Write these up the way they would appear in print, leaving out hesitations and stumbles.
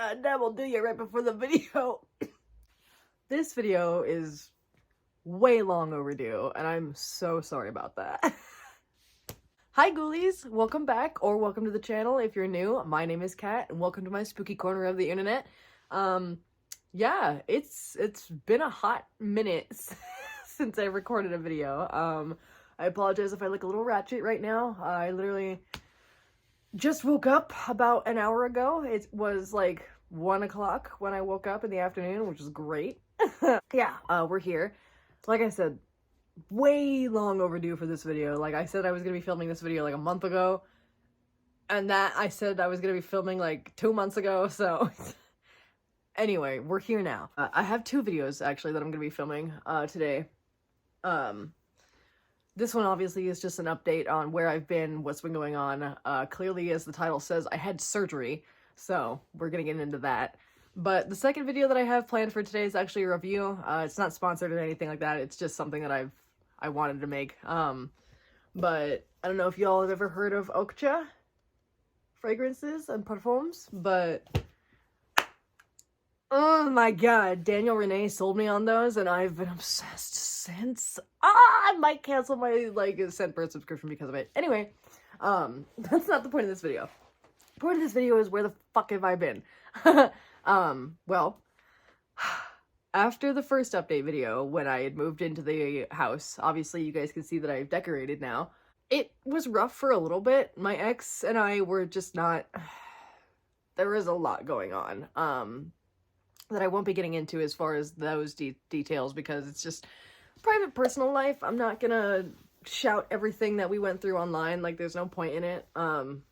goddamn, I'll do you right before the video. This video is way long overdue, and I'm so sorry about that. Hi ghoulies, welcome back, or welcome to the channel if you're new. My name is Kat, and welcome to my spooky corner of the internet. Yeah, it's been a hot minute since I recorded a video. I apologize if I look a little ratchet right now. I literally just woke up about an hour ago. It was like 1 o'clock when I woke up in the afternoon, which is great. Yeah, we're here. Like I said, way long overdue for this video. Like I said, I was gonna be filming this video like a month ago, and that I said I was gonna be filming like 2 months ago, so anyway, we're here now. I have two videos actually that I'm gonna be filming today. This one obviously is just an update on where I've been, what's been going on. Clearly, as the title says, I had surgery, so we're gonna get into that. But the second video that I have planned for today is actually a review. It's not sponsored or anything like that. It's just something that I wanted to make. But I don't know if y'all have ever heard of Okja fragrances and parfums, but oh my god, Daniel Renee sold me on those, and I've been obsessed since. I might cancel my Scentbird subscription because of it. Anyway, that's not the point of this video. The point of this video is where the fuck have I been? Well, after the first update video, when I had moved into the house, obviously you guys can see that I've decorated now. It was rough for a little bit. My ex and I were just not, there was a lot going on, that I won't be getting into as far as those details because it's just private personal life. I'm not gonna shout everything that we went through online, like there's no point in it. The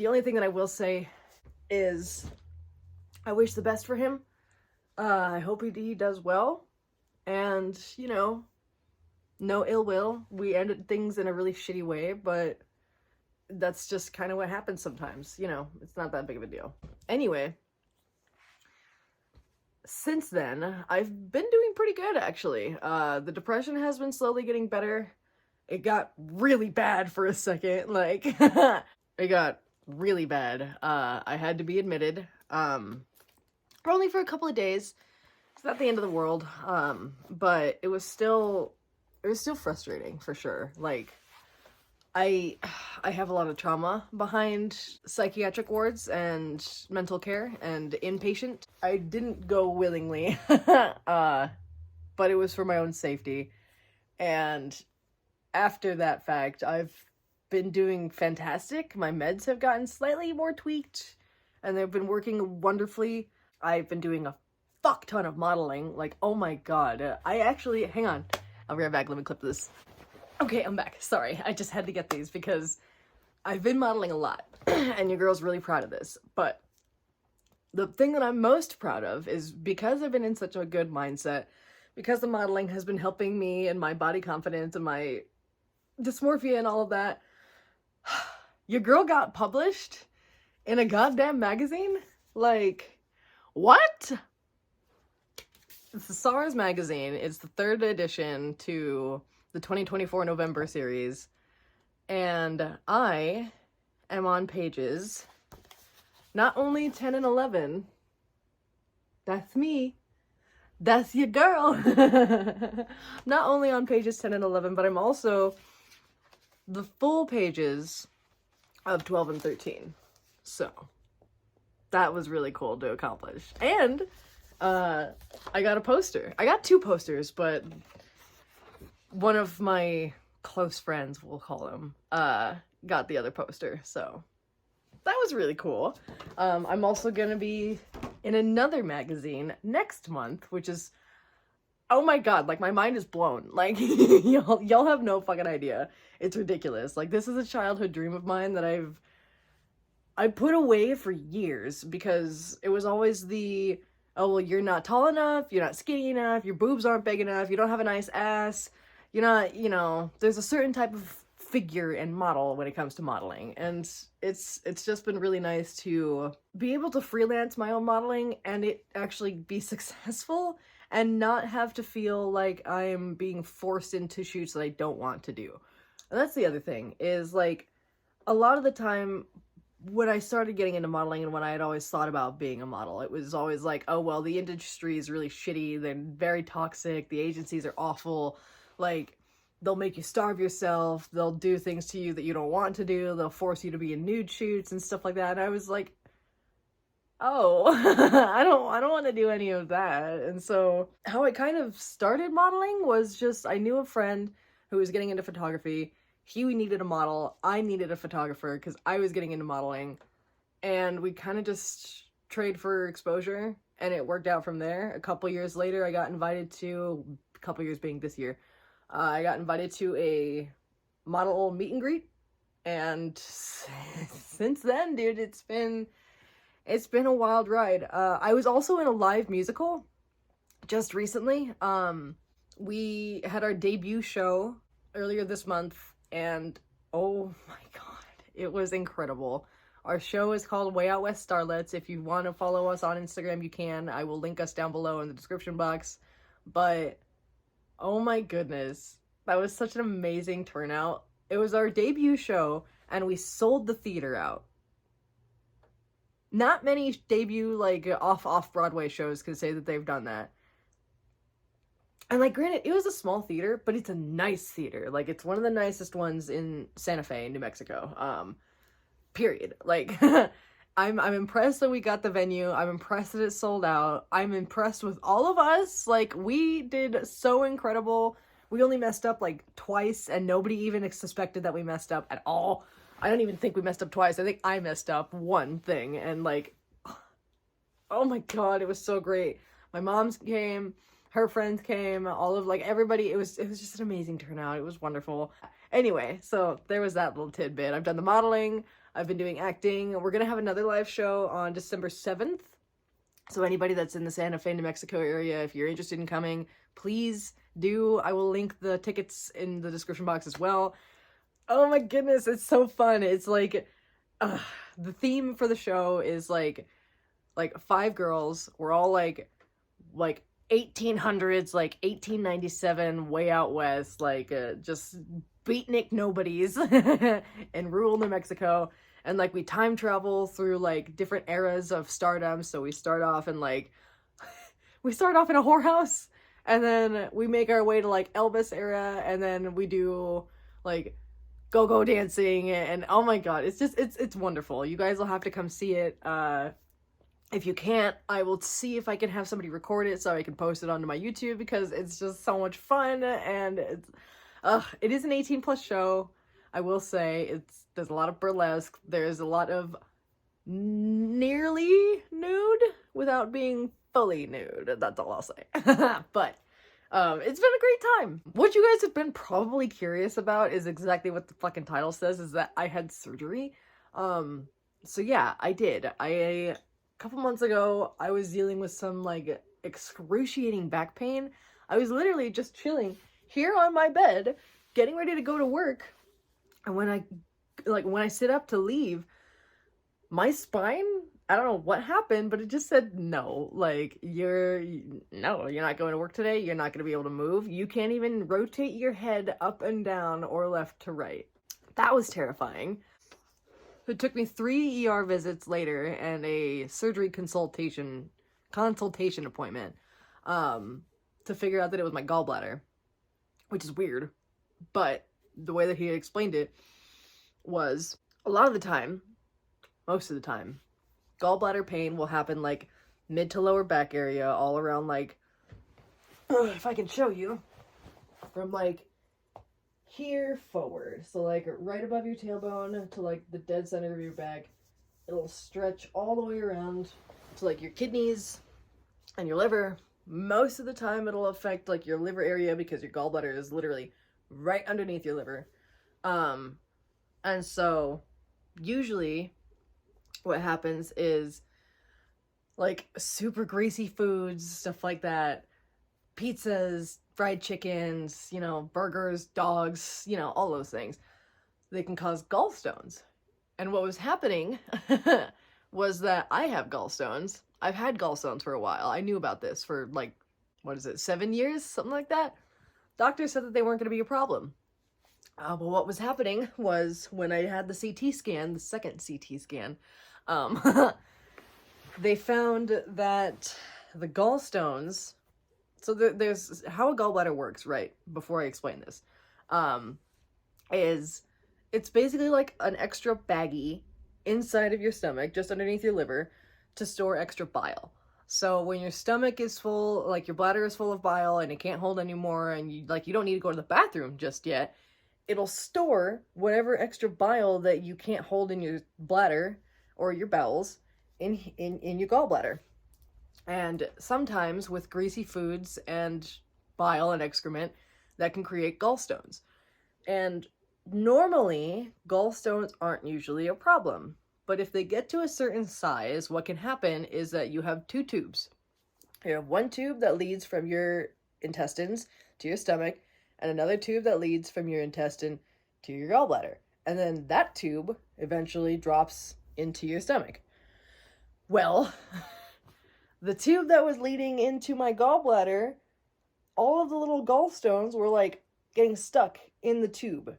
only thing that I will say is I wish the best for him. I hope he does well, and you know, no ill will. We ended things in a really shitty way, but that's just kind of what happens sometimes, you know. It's not that big of a deal. Anyway, since then I've been doing pretty good actually. The depression has been slowly getting better. It got really bad for a second, like it got really bad. I had to be admitted, only for a couple of days. It's not the end of the world, but it was still frustrating for sure. Like, I have a lot of trauma behind psychiatric wards and mental care and inpatient. I didn't go willingly, but it was for my own safety. And after that fact, I've been doing fantastic. My meds have gotten slightly more tweaked, and they've been working wonderfully. I've been doing a fuck ton of modeling. Like, oh my god. I actually, hang on. I'll be right back. Let me clip this. Okay, I'm back. Sorry. I just had to get these because I've been modeling a lot, and your girl's really proud of this. But the thing that I'm most proud of is because I've been in such a good mindset, because the modeling has been helping me and my body confidence and my dysmorphia and all of that, your girl got published in a goddamn magazine? Like, what? It's the SARS magazine. It's the 3rd edition to the 2024 November series. And I am on pages, not only 10 and 11, that's me, that's your girl. Not only on pages 10 and 11, but I'm also the full pages of 12 and 13. So that was really cool to accomplish. And I got a poster. I got 2 posters, but one of my close friends, we'll call him, got the other poster. So that was really cool. I'm also gonna be in another magazine next month, which is, oh my god, like my mind is blown. Like y'all have no fucking idea. It's ridiculous. Like, this is a childhood dream of mine that I put away for years because it was always the, oh, well, you're not tall enough, you're not skinny enough, your boobs aren't big enough, you don't have a nice ass, you're not, you know, there's a certain type of figure and model when it comes to modeling. And it's just been really nice to be able to freelance my own modeling and it actually be successful and not have to feel like I'm being forced into shoots that I don't want to do. And that's the other thing, is like, a lot of the time when I started getting into modeling and when I had always thought about being a model, it was always like, oh, well, the industry is really shitty. They're very toxic. The agencies are awful. Like, they'll make you starve yourself. They'll do things to you that you don't want to do. They'll force you to be in nude shoots and stuff like that. And I was like, oh, I don't want to do any of that. And so how I kind of started modeling was just, I knew a friend who was getting into photography. He needed a model. I needed a photographer because I was getting into modeling. And we kind of just trade for exposure, and it worked out from there. A couple years later, I got invited to, a couple years being this year, I got invited to a model meet and greet. And since then, dude, it's been a wild ride. I was also in a live musical just recently. We had our debut show earlier this month, and oh my god, it was incredible. Our show is called Way Out West Starlets. If you want to follow us on Instagram, you can. I will link us down below in the description box. But oh my goodness, that was such an amazing turnout. It was our debut show, and we sold the theater out. Not many debut, like, off-Broadway shows can say that they've done that. And, like, granted, it was a small theater, but it's a nice theater. Like, it's one of the nicest ones in Santa Fe, New Mexico. Period. Like, I'm impressed that we got the venue. I'm impressed that it sold out. I'm impressed with all of us. Like, we did so incredible. We only messed up, like, twice, and nobody even suspected that we messed up at all. I don't even think we messed up twice. I think I messed up one thing, and, like, oh my god, it was so great. My mom's came, her friends came, all of, like, everybody. It was just an amazing turnout. It was wonderful. Anyway, so there was that little tidbit. I've done the modeling. I've been doing acting. We're gonna have another live show on December 7th. So anybody that's in the Santa Fe, New Mexico area, if you're interested in coming, please do. I will link the tickets in the description box as well. Oh my goodness, it's so fun. It's like, the theme for the show is like 5 girls. We're all like 1800s, like 1897, way out west, like just beatnik nobodies in rural New Mexico. And like we time travel through like different eras of stardom. So we start off in like, we start off in a whorehouse, and then we make our way to like Elvis era, and then we do like go-go dancing, and oh my god, it's just, it's wonderful. You guys will have to come see it. If you can't, I will see if I can have somebody record it so I can post it onto my YouTube, because it's just so much fun, and it is an 18+ show. I will say there's a lot of burlesque. There's a lot of nearly nude without being fully nude. That's all I'll say. But it's been a great time. What you guys have been probably curious about is exactly what the fucking title says, is that I had surgery. So yeah, I did. A couple months ago, I was dealing with some like excruciating back pain. I was literally just chilling here on my bed, getting ready to go to work. And when I sit up to leave, my spine, I don't know what happened, but it just said, no, like, you're not going to work today. You're not going to be able to move. You can't even rotate your head up and down or left to right. That was terrifying. It took me 3 ER visits later and a surgery consultation appointment, to figure out that it was my gallbladder, which is weird. But the way that he had explained it was, a lot of the time, most of the time, gallbladder pain will happen like mid to lower back area, all around like, if I can show you, from like here forward. So like right above your tailbone to like the dead center of your back. It'll stretch all the way around to like your kidneys and your liver. Most of the time it'll affect like your liver area, because your gallbladder is literally right underneath your liver. And so usually what happens is like super greasy foods, stuff like that, pizzas, fried chickens, you know, burgers, dogs, you know, all those things, they can cause gallstones. And what was happening was that I have gallstones. I've had gallstones for a while. I knew about this for like, 7 years? Something like that. Doctor said that they weren't going to be a problem. But what was happening was when I had the CT scan, the second CT scan, um, they found that the gallstones. So there's how a gallbladder works, right? Before I explain this, um, is it's basically like an extra baggie inside of your stomach, just underneath your liver, to store extra bile. So when your stomach is full, like your bladder is full of bile and it can't hold anymore, and you don't need to go to the bathroom just yet, it'll store whatever extra bile that you can't hold in your bladder or your bowels in your gallbladder. And sometimes with greasy foods and bile and excrement, that can create gallstones. And normally, gallstones aren't usually a problem. But if they get to a certain size, what can happen is that you have two tubes. You have one tube that leads from your intestines to your stomach, and another tube that leads from your intestine to your gallbladder. And then that tube eventually drops into your stomach. Well, the tube that was leading into my gallbladder, all of the little gallstones were like getting stuck in the tube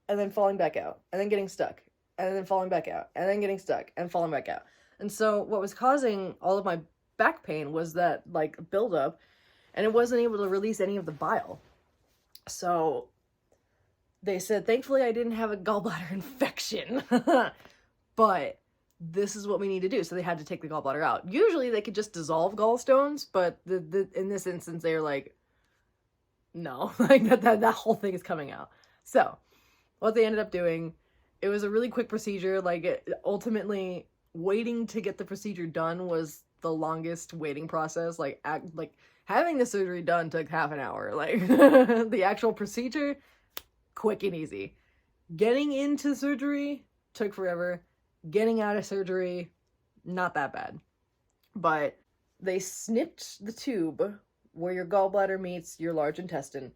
and then falling back out and then getting stuck and then falling back out and then getting stuck and falling back out. And so what was causing all of my back pain was that like buildup, and it wasn't able to release any of the bile. So they said, thankfully I didn't have a gallbladder infection, but this is what we need to do. So they had to take the gallbladder out. Usually they could just dissolve gallstones, but in this instance, they're like, no, like that whole thing is coming out. So what they ended up doing, it was a really quick procedure. Like ultimately waiting to get the procedure done was the longest waiting process. Like having the surgery done took half an hour. Like the actual procedure, quick and easy. Getting into surgery took forever. Getting out of surgery, not that bad. But they snipped the tube where your gallbladder meets your large intestine,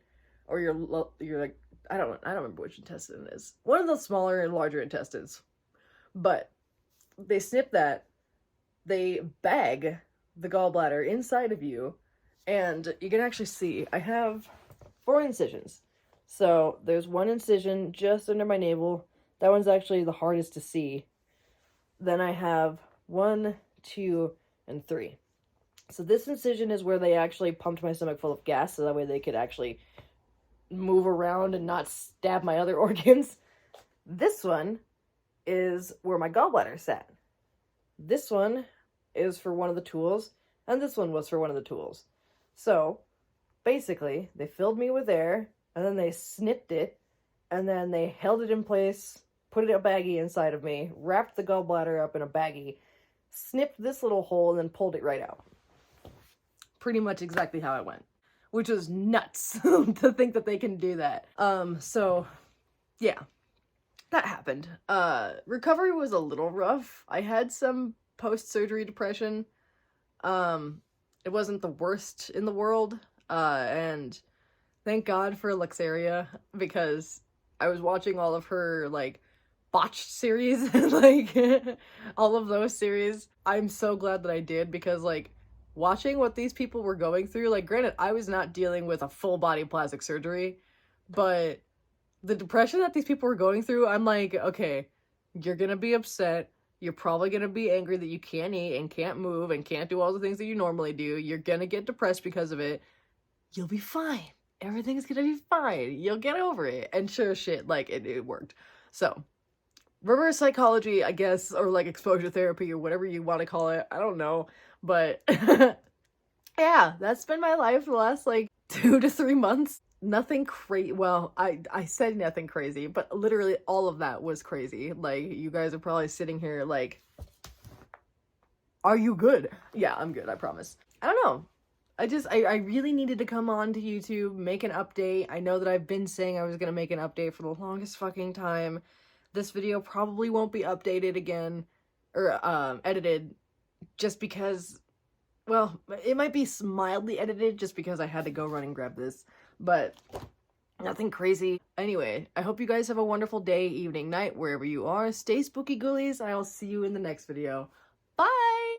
or your like, I don't remember which intestine it is. One of the smaller and larger intestines. But they snip that, they bag the gallbladder inside of you, and you can actually see, I have 4 incisions. So there's one incision just under my navel. That one's actually the hardest to see. Then I have 1, 2, and 3. So this incision is where they actually pumped my stomach full of gas, so that way they could actually move around and not stab my other organs. This one is where my gallbladder sat. This one is for one of the tools, and this one was for one of the tools. So basically, they filled me with air, and then they snipped it, and then they held it in place, put it in a baggie inside of me, wrapped the gallbladder up in a baggie, snipped this little hole, and then pulled it right out. Pretty much exactly how it went. Which was nuts to think that they can do that. So yeah, that happened. Recovery was a little rough. I had some post-surgery depression. It wasn't the worst in the world. And thank God for Luxaria, because I was watching all of her, like, botched series, like, all of those series. I'm so glad that I did, because, like, watching what these people were going through, like, granted, I was not dealing with a full body plastic surgery, but the depression that these people were going through, I'm like, okay, you're gonna be upset. You're probably gonna be angry that you can't eat and can't move and can't do all the things that you normally do. You're gonna get depressed because of it. You'll be fine. Everything's gonna be fine. You'll get over it. And sure shit, like, it worked. So, reverse psychology, I guess, or like exposure therapy or whatever you want to call it. I don't know. But yeah, that's been my life the last like 2 to 3 months. Nothing crazy. Well, I said nothing crazy, but literally all of that was crazy. Like, you guys are probably sitting here like, are you good? Yeah, I'm good, I promise. I don't know. I really needed to come on to YouTube, make an update. I know that I've been saying I was gonna make an update for the longest fucking time. This video probably won't be updated again, or edited, just because, well, it might be mildly edited just because I had to go run and grab this, but nothing crazy. Anyway, I hope you guys have a wonderful day, evening, night, wherever you are. Stay spooky, ghoulies. I'll see you in the next video. Bye!